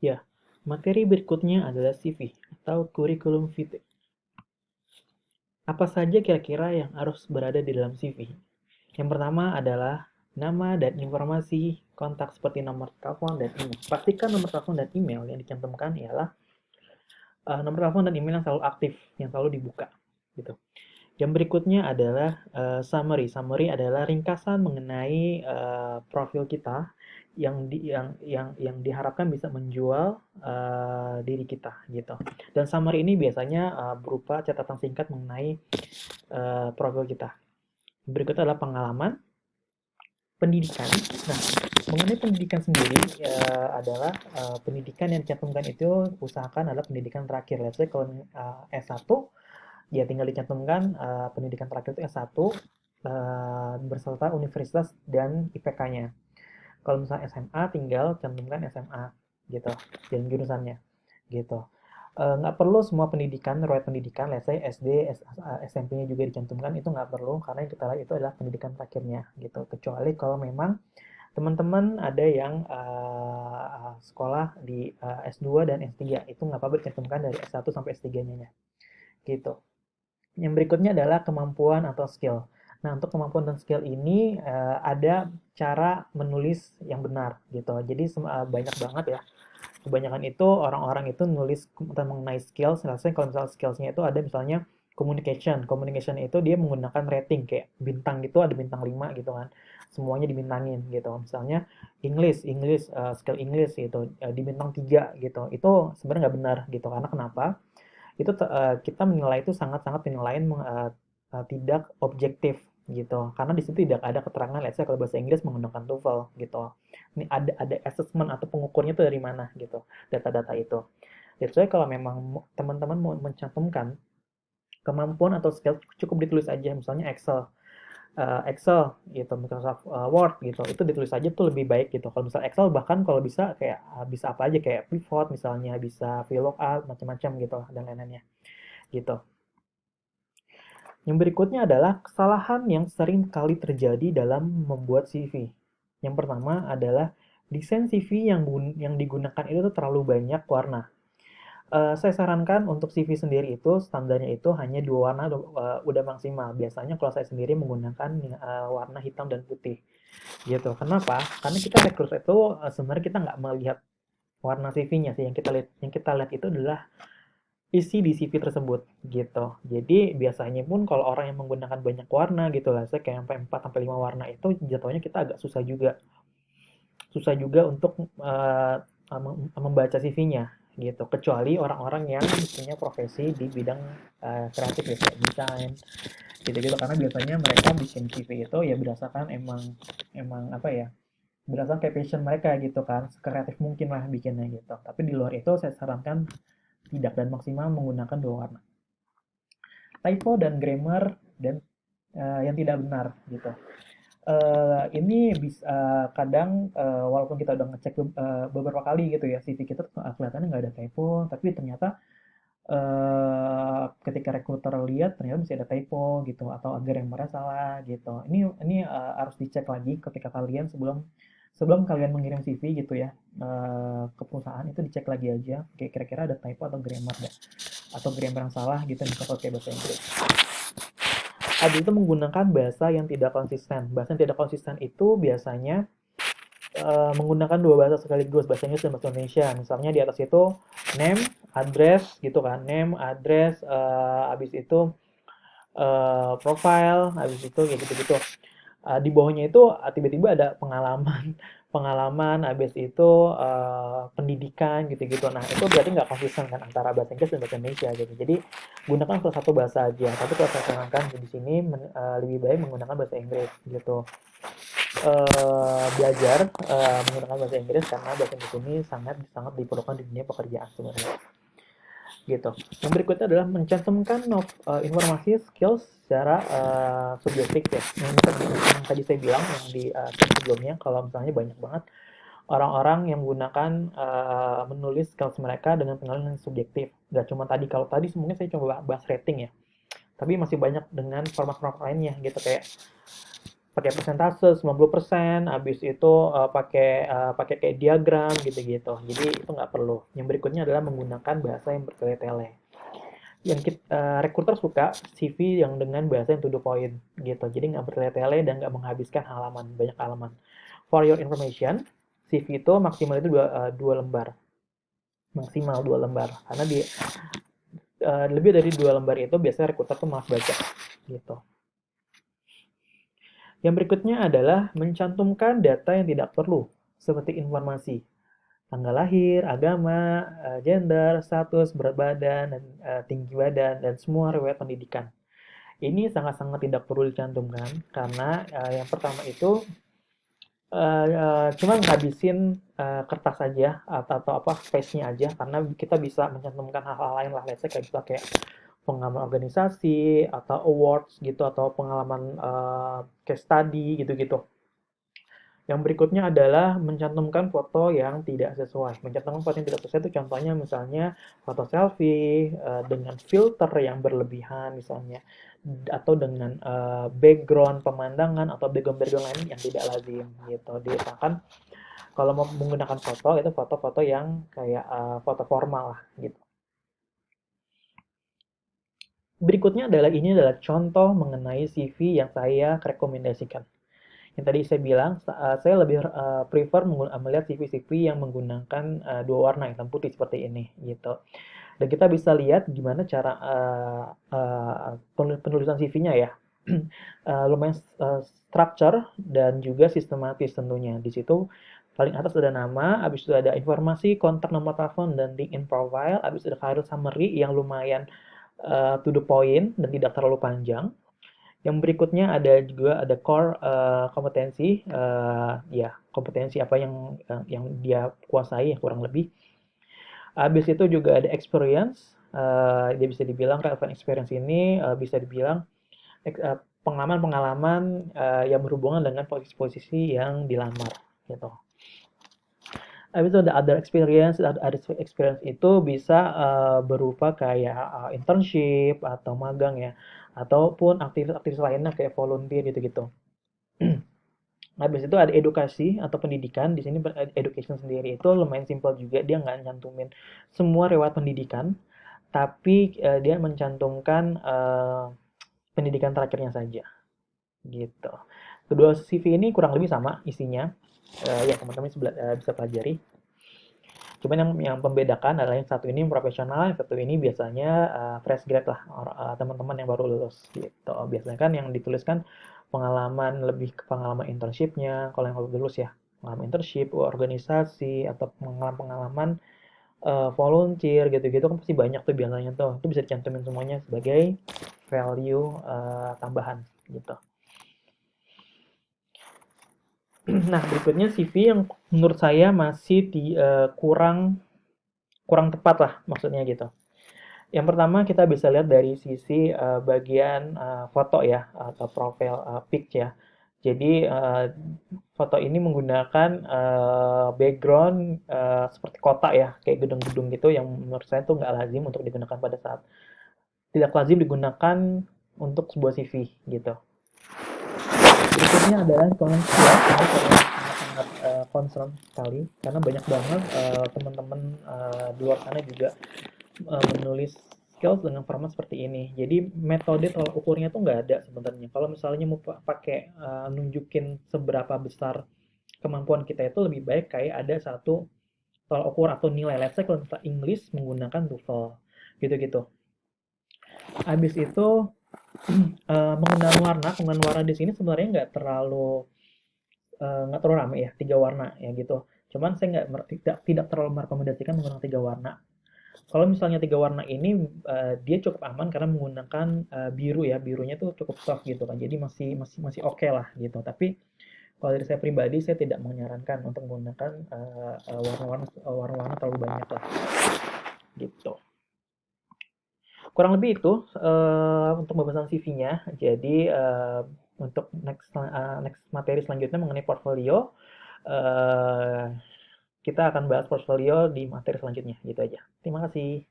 Ya, materi berikutnya adalah CV atau curriculum vitae. Apa saja kira-kira yang harus berada di dalam CV? Yang pertama adalah nama dan informasi kontak seperti nomor telepon dan email. Pastikan nomor telepon dan email yang dicantumkan ialah nomor telepon dan email yang selalu aktif, yang selalu dibuka, gitu. Yang berikutnya adalah summary. Summary adalah ringkasan mengenai profil kita yang diharapkan bisa menjual diri kita gitu. Dan summary ini biasanya berupa catatan singkat mengenai profil kita. Berikutnya adalah pengalaman, pendidikan. Nah, mengenai pendidikan sendiri adalah pendidikan yang dicantumkan itu usahakan adalah pendidikan terakhir. Let's say kalau S1 ya tinggal dicantumkan pendidikan terakhir itu S1 berserta universitas dan IPK-nya. Kalau misalnya SMA tinggal cantumkan SMA gitu dan jurusannya gitu. Nggak perlu semua pendidikan, riwayat pendidikan, let's say SD, SMP-nya juga dicantumkan, itu nggak perlu, karena yang kita lihat itu adalah pendidikan terakhirnya, gitu. Kecuali kalau memang teman-teman ada yang sekolah di S2 dan S3, itu nggak apa-apa dicantumkan dari S1 sampai S3-nya, gitu. Yang berikutnya adalah kemampuan atau skill. Nah, untuk kemampuan dan skill ini ada cara menulis yang benar gitu. Jadi banyak banget ya. Kebanyakan itu orang-orang itu nulis tentang mengenai skills. Rasanya kalau misalnya skillsnya itu ada misalnya communication. Communication itu dia menggunakan rating kayak bintang gitu ada bintang 5 gitu kan. Semuanya dibintangin gitu. Misalnya English, skill English gitu di bintang 3 gitu. Itu sebenarnya nggak benar gitu. Karena kenapa? Itu kita menilai itu sangat-sangat penilaian tidak objektif gitu karena di situ tidak ada keterangan let's say kalau bahasa Inggris menggunakan TOEFL gitu ini ada assessment atau pengukurnya itu dari mana gitu data-data itu that's why kalau memang teman-teman mau mencantumkan kemampuan atau skill cukup ditulis aja misalnya Excel gitu Microsoft Word gitu itu ditulis aja tuh lebih baik gitu kalau misal Excel bahkan kalau bisa kayak bisa apa aja kayak pivot misalnya bisa VLOOKUP macam-macam gitu dan lain-lainnya gitu. Yang berikutnya adalah kesalahan yang sering kali terjadi dalam membuat CV. Yang pertama adalah desain CV yang digunakan itu tuh terlalu banyak warna. Saya sarankan untuk CV sendiri itu standarnya itu hanya dua warna udah maksimal. Biasanya kalau saya sendiri menggunakan warna hitam dan putih gitu. Kenapa? Karena kita rekrut itu sebenarnya kita nggak melihat warna CV-nya sih. Yang kita lihat itu adalah isi di CV tersebut gitu. Jadi biasanya pun kalau orang yang menggunakan banyak warna gitu lah, saya kayak sampai 4 sampai 5 warna itu jatuhnya kita agak susah juga. Susah juga untuk membaca CV-nya gitu. Kecuali orang-orang yang punya profesi di bidang kreatif ya kayak desain gitu-gitu karena biasanya mereka bikin CV itu ya berdasarkan emang emang apa ya berdasarkan kayak passion mereka gitu kan sekreatif mungkin lah bikinnya gitu tapi di luar itu saya sarankan tidak dan maksimal menggunakan dua warna typo dan grammar dan yang tidak benar gitu. Ini bisa kadang walaupun kita udah ngecek beberapa kali gitu ya CV kita kelihatannya nggak ada typo tapi ternyata ketika rekruter lihat ternyata masih ada typo gitu atau grammarnya salah gitu. Ini harus dicek lagi ketika kalian sebelum sebelum kalian mengirim CV gitu ya ke perusahaan itu dicek lagi aja kira-kira ada typo atau grammar atau grammar yang salah gitu misalnya pakai bahasa Inggris. Habis itu menggunakan bahasa yang tidak konsisten. Bahasa yang tidak konsisten itu biasanya menggunakan dua bahasa sekaligus, bahasa Inggris dan bahasa Indonesia. Misalnya di atas itu name, address gitu kan. Name, address, habis itu profile, habis itu kayak gitu-gitu. Di bawahnya itu tiba-tiba ada pengalaman, pengalaman, habis itu pendidikan gitu-gitu. Nah itu berarti nggak konsisten kan antara bahasa Inggris dan bahasa Indonesia gitu. Jadi gunakan salah satu bahasa aja. Tapi kalau saya sarankan di sini lebih baik menggunakan bahasa Inggris gitu. Belajar menggunakan bahasa Inggris karena bahasa Inggris ini sangat sangat diperlukan di dunia pekerjaan sebenarnya gitu. Yang berikutnya adalah mencantumkan informasi skills secara subjektif ya. Yang tadi saya bilang yang di sebelumnya kalau misalnya banyak banget orang-orang yang menggunakan menulis skills mereka dengan penilaian yang subjektif. Gak cuma tadi kalau tadi semuanya saya coba bahas rating ya. Tapi masih banyak dengan format-format lainnya gitu kayak pakai persentase 90%, habis itu pakai kayak diagram gitu-gitu. Jadi itu nggak perlu. Yang berikutnya adalah menggunakan bahasa yang bertele-tele. Yang recruiter suka CV yang dengan bahasa yang to the point gitu. Jadi nggak bertele-tele dan nggak menghabiskan banyak halaman. For your information, CV itu maksimal itu dua lembar. Maksimal 2 lembar. Karena lebih dari 2 lembar itu biasanya recruiter tuh malas baca gitu. Yang berikutnya adalah mencantumkan data yang tidak perlu, seperti informasi tanggal lahir, agama, gender, status, berat badan, dan tinggi badan, dan semua riwayat pendidikan. Ini sangat-sangat tidak perlu dicantumkan karena yang pertama itu cuma ngabisin kertas aja atau apa space-nya aja karena kita bisa mencantumkan hal-hal lain lah, let's say kayak pengalaman organisasi atau awards gitu atau pengalaman case study gitu-gitu. Yang berikutnya adalah mencantumkan foto yang tidak sesuai. Mencantumkan foto yang tidak sesuai itu contohnya misalnya foto selfie dengan filter yang berlebihan misalnya atau dengan background pemandangan atau background lain yang tidak lazim gitu. Diusahakan kalau mau menggunakan foto itu foto-foto yang kayak foto formal lah gitu. Berikutnya adalah contoh mengenai CV yang saya rekomendasikan. Yang tadi saya bilang, saya lebih prefer melihat CV-CV yang menggunakan dua warna hitam putih seperti ini gitu. Dan kita bisa lihat gimana cara penulisan CV-nya ya. Lumayan structure dan juga sistematis tentunya. Di situ paling atas ada nama, habis itu ada informasi, kontak, nomor telepon, dan LinkedIn profile, habis itu ada career summary yang lumayan to the point dan tidak terlalu panjang. Yang berikutnya ada core kompetensi, ya kompetensi apa yang dia kuasai kurang lebih. Habis itu juga ada experience, dia bisa dibilang relevant experience ini bisa dibilang pengalaman-pengalaman yang berhubungan dengan posisi-posisi yang dilamar gitu. Habis itu ada other experience, itu bisa berupa kayak internship atau magang ya, ataupun aktivitas lainnya kayak volunteer gitu-gitu. Habis itu ada edukasi atau pendidikan. Di sini education sendiri itu lumayan simpel juga. Dia nggak nyantumin semua riwayat pendidikan, tapi dia mencantumkan pendidikan terakhirnya saja. Gitu. Kedua CV ini kurang lebih sama isinya. Ya teman-teman bisa pelajari. Cuman yang membedakan adalah yang satu ini profesional, yang satu ini biasanya fresh grad lah, teman-teman yang baru lulus gitu. Biasanya kan yang dituliskan pengalaman lebih ke pengalaman internshipnya, kalau yang baru lulus ya pengalaman internship, organisasi atau pengalaman volunteer gitu-gitu kan pasti banyak tuh biasanya tuh. Itu bisa dicantumin semuanya sebagai value tambahan gitu. Nah, berikutnya CV yang menurut saya masih kurang tepat lah maksudnya gitu. Yang pertama kita bisa lihat dari sisi bagian foto ya atau profile pic ya. Jadi foto ini menggunakan background seperti kota ya, kayak gedung-gedung gitu yang menurut saya tuh nggak lazim untuk digunakan pada saat tidak lazim digunakan untuk sebuah CV gitu. Berikutnya adalah komersial, ini saya sangat concern sekali karena banyak banget teman-teman di luar sana juga menulis skills dengan format seperti ini. Jadi metode tolak ukurnya tuh nggak ada sebenarnya. Kalau misalnya mau pakai nunjukin seberapa besar kemampuan kita itu lebih baik kayak ada satu tolak ukur atau nilai. Let's say kalau kita English menggunakan TOEFL gitu-gitu. Habis itu penggunaan warna di sini sebenarnya nggak terlalu rame ya, 3 warna ya gitu. Cuman saya tidak terlalu merekomendasikan menggunakan 3 warna. Kalau misalnya 3 warna ini dia cukup aman karena menggunakan biru ya, birunya tuh cukup soft gitu kan. Jadi masih oke lah gitu. Tapi kalau dari saya pribadi saya tidak menyarankan untuk menggunakan warna-warna terlalu banyak lah gitu. Kurang lebih itu untuk pembahasan CV-nya. Jadi untuk next materi selanjutnya mengenai portfolio, kita akan bahas portfolio di materi selanjutnya gitu aja. Terima kasih.